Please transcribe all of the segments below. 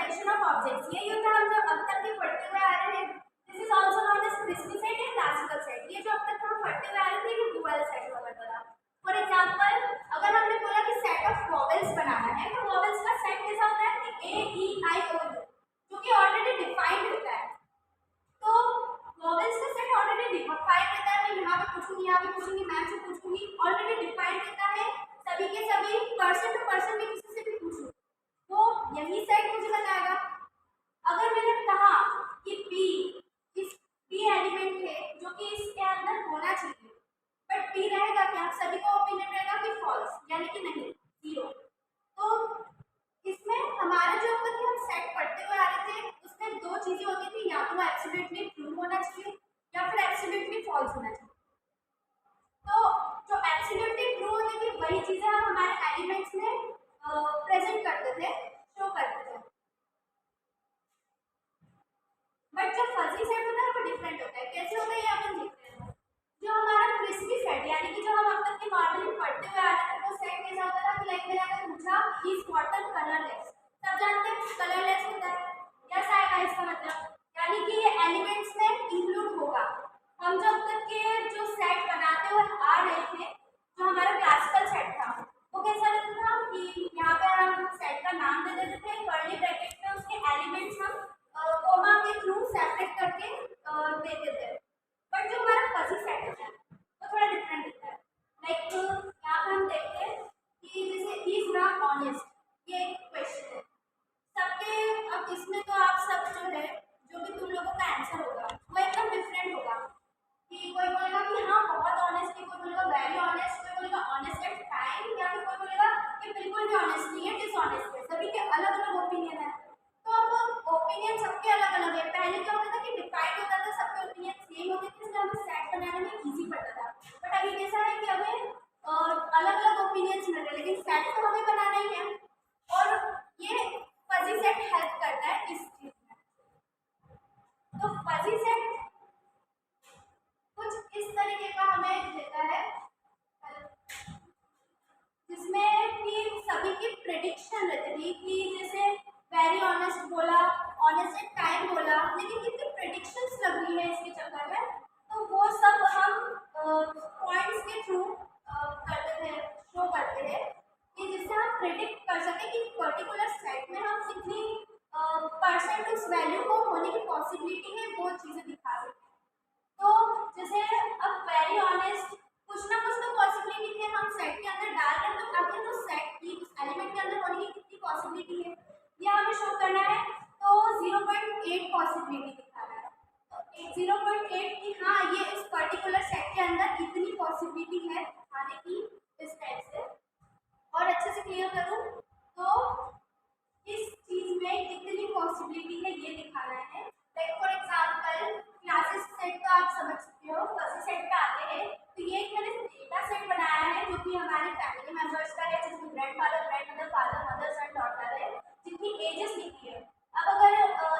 Collection of objects. यही होता है हम जो अब तक के पढ़ते हुए आ रहे हैं। This is also known as crispy set या क्लासिकल सेट। ये जो अब तक हम पढ़ते हुए आ रहे थे ये वो वाला सेट हुआ करता था। फॉर एग्जांपल अगर हमने बोला कि सेट ऑफ वॉवेल्स बनाना है तो वॉवेल्स का सेट कैसा होता है कि ए ई आई ओ यू, जो कि ऑलरेडी डिफाइंड होता है। तो वॉवेल्स का सेट ऑलरेडी डिफाइंड रहता है। मैं यहाँ पे पूछूंगी, यहाँ पे पूछूंगी, मैम से पूछूंगी, ऑलरेडी डिफाइंड रहता है। सभी के सभी पर्सन टू पर्सन भी किसी से भी पूछूं वो यही सेट मुझे बताएगा। अगर मैंने कहा कि P इस P एलिमेंट है जो कि इसके अंदर होना चाहिए, बट P रहेगा क्या? आप सभी का ओपिनियन रहेगा कि फॉल्स, यानी कि नहीं, जीरो। तो इसमें हमारा जो ऊपर हम सेट पढ़ते हुए आ रहे थे उसमें दो चीजें होती थी, या तो एब्सोल्युटली ट्रू होना चाहिए या फिर एब्सोल्युटली फॉल्स होना चाहिए। तो जो एब्सोल्युटली ट्रू होती थी वही चीजें हम हमारे एलिमेंट्स में प्रेजेंट करते थे, शो करते थे। बट जो फजी सेट होता है वो डिफरेंट होता है। कैसे होता है ये अपन देखते हैं। जो हमारा क्रिस्पी सेट यानी कि जो हम अब तक के नॉर्मली पढ़ते हुए आ रहे थे वो सेट कैसा होता था कि लाइक मैंने अगर पूछा इज वाटर कलरलेस, सब जानते हैं कलरलेस होता है। यस आएगा इसका मतलब, यानी कि ये एलिमेंट्स में इंक्लूड होगा। हम जब तक के जो सेट बनाते हुए आ रहे थे, जो हमारा क्लासिकल सेट था वो कैसा रहता था कि यहाँ पे हम सेट का नाम दे देते थे, कर्ली ब्रैकेट में उसके एलिमेंट्स हम कोमा के थ्रू सेपरेट करके देते थे। बट जो हमारा फजी सेट होता है वो थोड़ा डिफरेंट होता है। लाइक यहाँ पे हम देखते हैं कि जैसे इज नॉट ऑनेस्ट, ये एक क्वेश्चन है सबके। अब इसमें तो आप सब जो है जो भी तुम लोगों का आंसर होगा वो एकदम डिफरेंट होगा। कि कोई बोलेगा कि हाँ बहुत ऑनेस्ट है, कोई बोलेगा वेरी ऑनेस्ट, कोई बोलेगा ऑनेस्ट एट टाइम, या फिर कोई बोलेगा कि बिल्कुल भी ऑनेस्ट नहीं है, डिसऑनेस्ट है। सभी के अलग अलग ओपिनियन है। तो अब ओपिनियन सबके अलग अलग है। पहले क्या होता था कि डिफाइंड होता था, सबके ओपिनियन सेम होते थे, इसलिए हमें सेट बनाने में इजी पड़ता था। बट अभी कैसा है कि हमें अलग अलग ओपिनियंस मिल रहे हैं, लेकिन सेट तो हमें बनाना ही है। और ये फजी सेट हेल्प करता है इस चीज में। तो फजी सेट कुछ इस तरीके का हमें देता है जिसमें कि सभी की प्रेडिक्शन रहती थी कि जैसे वेरी ऑनेस्ट बोला, ऑनेस्ट एट टाइम बोला, लेकिन कितनी प्रेडिक्शंस लग रही है इसके चक्कर में। तो वो सब हम पॉइंट्स के थ्रू करते थे, शो करते थे कि जिससे हम प्रेडिक्ट कर सके कि पर्टिकुलर सेट में हम कितनी परसेंट उस वैल्यू को होने की पॉसिबिलिटी है, वो चीज़ें दिखा सकते हैं। तो जैसे अब वेरी ऑनेस्ट कुछ ना कुछ तो पॉसिबिलिटी है हम सेट के अंदर डाल रहे हैं, तो आगे तो सेट की उस एलिमेंट के अंदर होने की कितनी पॉसिबिलिटी है ये हमें शो करना है। तो 0.8 पॉसिबिलिटी दिखाना है। तो 0.8 की हाँ ये इस पर्टिकुलर सेट के अंदर इतनी पॉसिबिलिटी है आने की, इस टाइप से। और अच्छे से क्लियर करूँ तो इस चीज में कितनी पॉसिबिलिटी है ये दिखाना है। Like for example classes set तो आप समझ सकते हो, फर्स्ट सेट पे आते हैं तो ये एक मैंने डेटा सेट बनाया है जो कि हमारे फैमिली मेंबर्स का है, जिसमें ग्रैंडफादर, ग्रैंडमदर, फादर, मदर, सन, डॉटर है, जिनकी एजेस लिखी है। अब अगर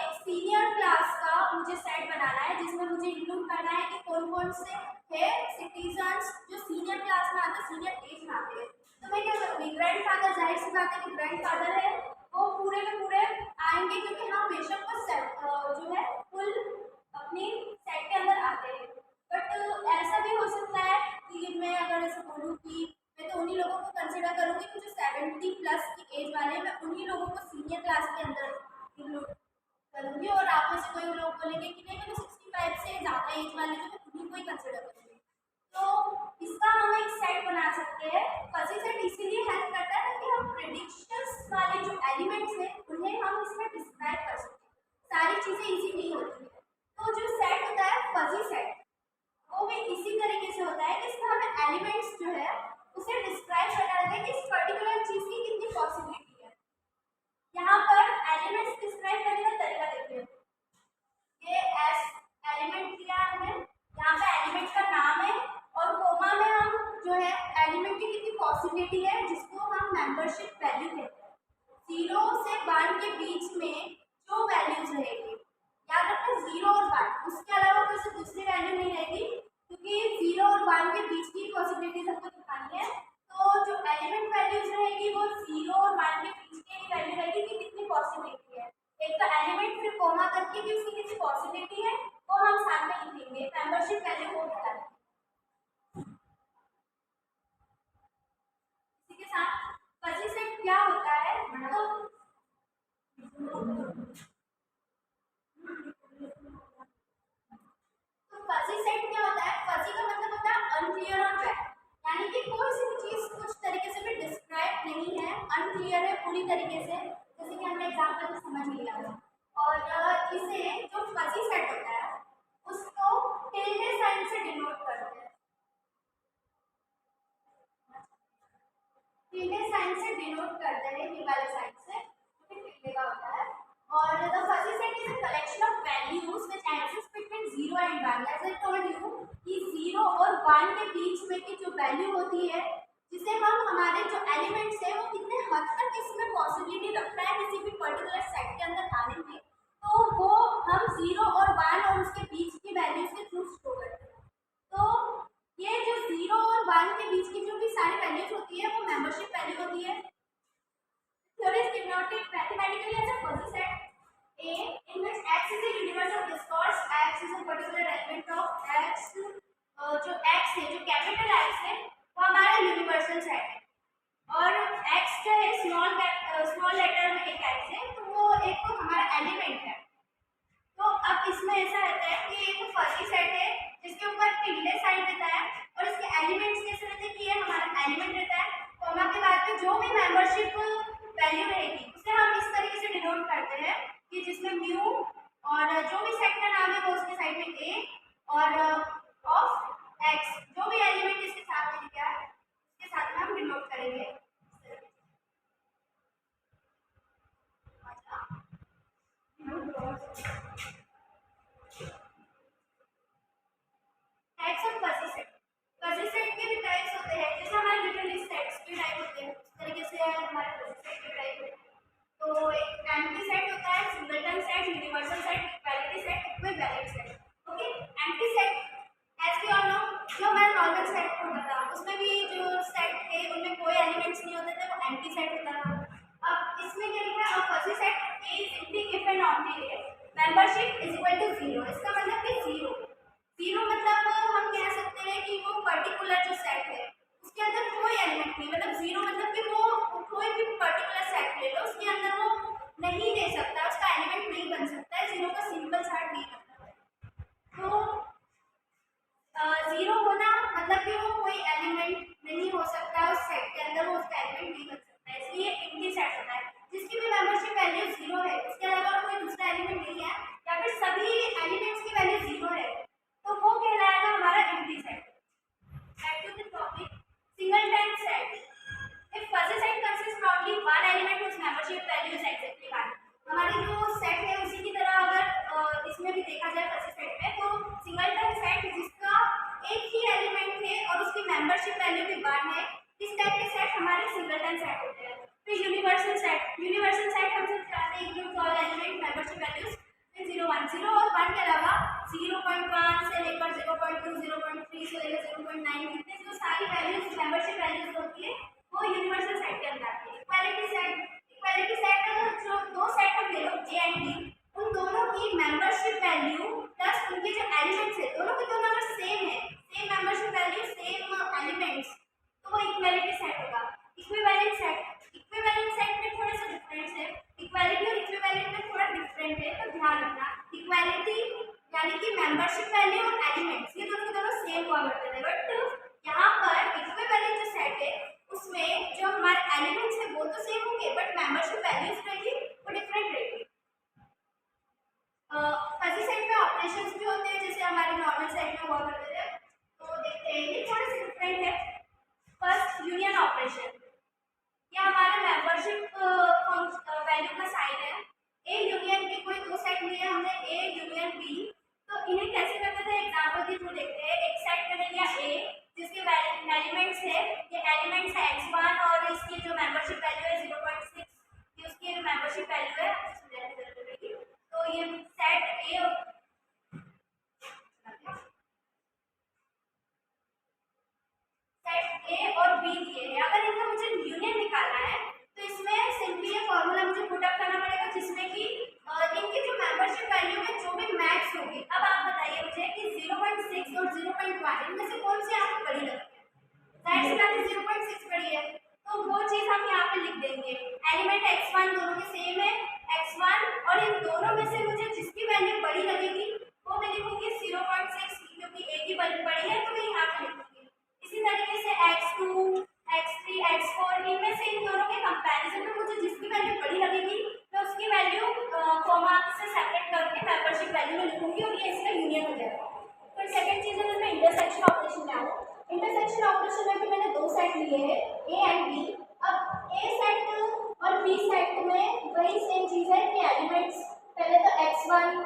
एक सीनियर क्लास का मुझे सेट बनाना है जिसमें मुझे इंक्लूड करना है कि कौन कौन से है सिटीजन्स जो सीनियर क्लास में आते हैं, सीनियर एज में आते हैं, तो मैं क्या करूँगी, ग्रैंडफादर, जाहिर सी बात है कि ग्रैंडफादर है वो पूरे के पूरे आएंगे, क्योंकि हम बेशक को सेट जो है फुल अपनी सेट के अंदर आते हैं। बट ऐसा भी हो सकता है कि मैं अगर ऐसे बोलूँ कि मैं तो उन्हीं लोगों को कंसिडर करूँगी कि जो 70+ की एज वाले हैं, मैं उन्हीं लोगों को सीनियर क्लास के अंदर इंक्लूड करूँगी। और आप में से कोई लोग बोलेंगे कि नहीं मैं तो 65 से ज़्यादा एज वाले जो मैं उन्हीं को ही कंसिडर करूँगी। तो इसका हम एक सेट बना सकते हैं। फजी सेट इसीलिए हेल्प करता है कि हम प्रेडिक्शंस वाले जो एलिमेंट्स हैं उन्हें हम इसमें डिस्क्राइब कर सकते हैं। सारी चीज़ें इजी नहीं होती है। तो जो सेट होता है फजी सेट वो भी इसी तरीके से होता है कि इसमें हमें एलिमेंट्स जो है उसे डिस्क्राइब करना रहता है कि इस पर्टिकुलर चीज़ की कितनी पॉसिबिलिटी है। यहाँ पर एलिमेंट्स डिस्क्राइब करने का तरीका देखिए। ये एस एलिमेंट दिया है हमने, यहाँ पे एलिमेंट का नाम है और कोमा में हम जो है एलिमेंट की कितनी पॉसिबिलिटी है जिसको हम मेंबरशिप वैल्यू कहते हैं। 0 से 1 के बीच में जो वैल्यूज रहेगी, याद रखना 0 और 1, उसके अलावा कोई से दूसरी वैल्यू नहीं रहेगी, क्योंकि 0 और 1 के बीच की पॉसिबिलिटी हमको दिखानी है। तो जो एलिमेंट वैल्यूज रहेगी वो 0 और 1 के बीच की वैल्यू रहेगी कि कितनी पॉसिबिलिटी है। एलिमेंट फिर कोमा करके भी उसकी कितनी पॉसिबिलिटी है वो हम साथ में लिखेंगे। मेंबरशिप वैल्यू वो बताते हैं। इसी के साथ फजी सेट क्या होता है, तो फजी सेट क्या होता है, फजी का मतलब होता है अनक्लियर और वैग, यानी कि कोई सी भी चीज कुछ तरीके से भी डिस्क्राइब नहीं है, अनक्लियर है पूरी तरीके से, जैसे कि हमने एग्जांपल में समझ लिया है। और इसे जो फजी सेट होता है उसको टिल्डे साइन से डिनोट करते हैं, टिल्डे साइन से डिनोट करते हैं, ये वाले साइन से जो कि टिल्डे का होता है। और the fuzzy set is a collection of values which exist between 0 and 1। As I told you कि 0 और 1 के बीच में की जो वैल्यू होती है, जिसे हम हमारे जो एलिमेंट्स है वो कितने हद तक इसमें पॉसिबिलिटी रखता है किसी भी पर्टिकुलर सेट के अंदर आने में, तो वो हम 0 और 1 और उसके बीच की वैल्यूज के थ्रू शो करते हैं। तो ये जो 0 और 1 के बीच की जो भी सारी वैल्यूज होती है वो मेंबरशिप वैल्यू होती है। Here is denoted mathematically as a fuzzy set A in which X is a universe of discourse, X is a particular element of X, जो X है, जो कैपिटल X है वो हमारा यूनिवर्सल सेट है, और X जो है स्मॉल लेटर में एक X है तो वो एक हमारा एलिमेंट है। तो अब इसमें ऐसा रहता है कि एक फजी सेट है जिसके ऊपर टिल्डे साइन रहता है, और इसके एलिमेंट्स कैसे रहते हैं कि ये हमारा एलिमेंट रहता है, कॉमा के बाद में जो भी मेंबरशिप वैल्यू रहेगी उसे हम इस तरीके से डिनोट करते हैं कि जिसमें म्यू और जो भी सेट का नाम है वो उसके साइड में ए, और ऑफ एक्स जो भी एलिमेंट इसके साथ में लिखा है उसके साथ में हम डिनोट करेंगे। Types of fuzzy set, fuzzy set के भी टाइप्स होते हैं, जैसे हमारे लिटिल लिस्ट सेट्स के टाइप होते हैं उस तरीके से हमारे फजी सेट के टाइप होते हैं। तो एक एम्प्टी सेट होता है, singleton set, universal set, equality set, equivalent set. Okay, empty set as we all know जो हमारा नॉर्मल सेट होता था उसमें भी जो सेट थे उनमें कोई एलिमेंट्स नहीं होते थे, वो एम्प्टी सेट होता था। अब इसमें क्या लिखा है, fuzzy set A is empty if and only if membership is equal to 0। इसका मतलब कि 0 मतलब हम कह सकते हैं कि वो पर्टिकुलर जो सेट है उसके अंदर कोई एलिमेंट नहीं, मतलब 0 मतलब कि वो कोई भी पर्टिकुलर सेट ले लो उसके अंदर वो नहीं ले सकता, उसका एलिमेंट नहीं बन सकता है, 0 का सिंपल सा नहीं बनता है। तो 0 होना मतलब कि वो कोई एलिमेंट नहीं हो सकता उस सेट के अंदर, वो उसका एलिमेंट नहीं बन सकता, इसलिए एम्प्टी सेट होता है। जिसकी भी मेंबरशिप वैल्यू 0 है, उसके अलावा कोई दूसरा एलिमेंट नहीं है, या फिर सभी एलिमेंट्स की वैल्यू 0 है, तो वो कहलाएगा हमारा empty set. Back to the topic, singleton set. If fuzzy set consists of only one element whose membership value is exactly 1, हमारी जो सेट है उसी की तरह अगर इसमें भी देखा जाए फजी सेट में, तो सिंगलटन सेट जिसका एक ही एलिमेंट है और उसकी मेंबरशिप वैल्यू भी 1 है, इस टाइप के सेट हमारे सिंगलटन सेट होते हैं। फिर यूनिवर्सल सेट, यूनिवर्सल सेट हम सब जानते हैं, includes all element membership values 0 1, 0 और 1 के अलावा 0.1 से लेकर 0.2 0.3 से लेकर 0.9 कितने जो सारी वैल्यूज मेंबरशिप वैल्यूज होती है वो यूनिवर्सल सेट के अंदर आती है। इक्वालिटी सेट जो दो सेट हम ले लो ए एंड बी, उन दोनों की मेंबरशिप वैल्यू प्लस उनके जो एलिमेंट्स है दोनों के दोनों अगर सेम है, same membership value same elements, तो वो इक्वालिटी सेट होगा। इक्विवेलेंट सेट में थोड़ा सा डिफरेंस है, इक्वालिटी और इक्विवेलेंट में थोड़ा डिफरेंट है, तो ध्यान रखना। इक्वालिटी यानी कि मेंबरशिप वैल्यू और एलिमेंट्स ये दोनों के दोनों सेम हुआ करते थे, बट यहाँ पर इक्विवेलेंट जो सेट है उसमें जो हमारे एलिमेंट्स है वो तो सेम होंगे बट मेंबरशिप वैल्यूज रहेगी वो डिफरेंट रहेगी। फजी सेट में ऑपरेशंस भी होते हैं जैसे हमारे नॉर्मल सेट में हुआ करते थे, तो देखते हैं ये थोड़े से डिफरेंट है। फर्स्ट यूनियन ऑपरेशन, ये हमारे मेंबरशिप वैल्यू का साइन है। ए यूनियन बी, कोई दो सेट लिए हमने ए यूनियन बी, तो इन्हें कैसे करते थे एग्जांपल के थ्रू देखते हैं। एक सेट मैंने लिया ए जिसके एलिमेंट्स है, ये एलिमेंट्स है x1 और इसकी जो मेंबरशिप वैल्यू है 0.6, ये उसकी मेंबरशिप वैल्यू है, तो ये सेट ए और बी दिए हैं। अगर इनका मुझे यूनियन निकालना है तो इसमें सिंपली ये फॉर्मूला मुझे पुट अप करना पड़ेगा जिसमें कि इनकी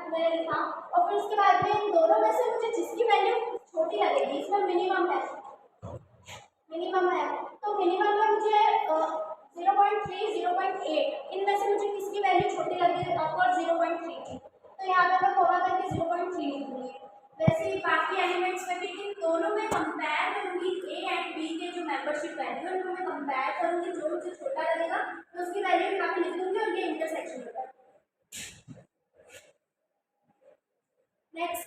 मैंने लिखा, और फिर उसके बाद में इन दोनों में से मुझे जिसकी वैल्यू छोटी लगेगी, इसमें मिनिमम है, तो मिनिमम में मुझे 0.3 0.8 इनमें से मुझे किसकी वैल्यू छोटी लगी, और 0.3 की, तो यहाँ पे मैं होगा करके 0.3 लिख दूंगी। वैसे ही बाकी एलिमेंट्स में भी इन दोनों में कंपेयर करूंगी, ए एंड बी के जो मेंबरशिप वैल्यू है उनको मैं कंपेयर करूंगी, जो मुझे छोटा लगेगा तो उसकी वैल्यू यहाँ पे लिख दूंगी और ये इंटरसेक्शन होगा। नेक्स्ट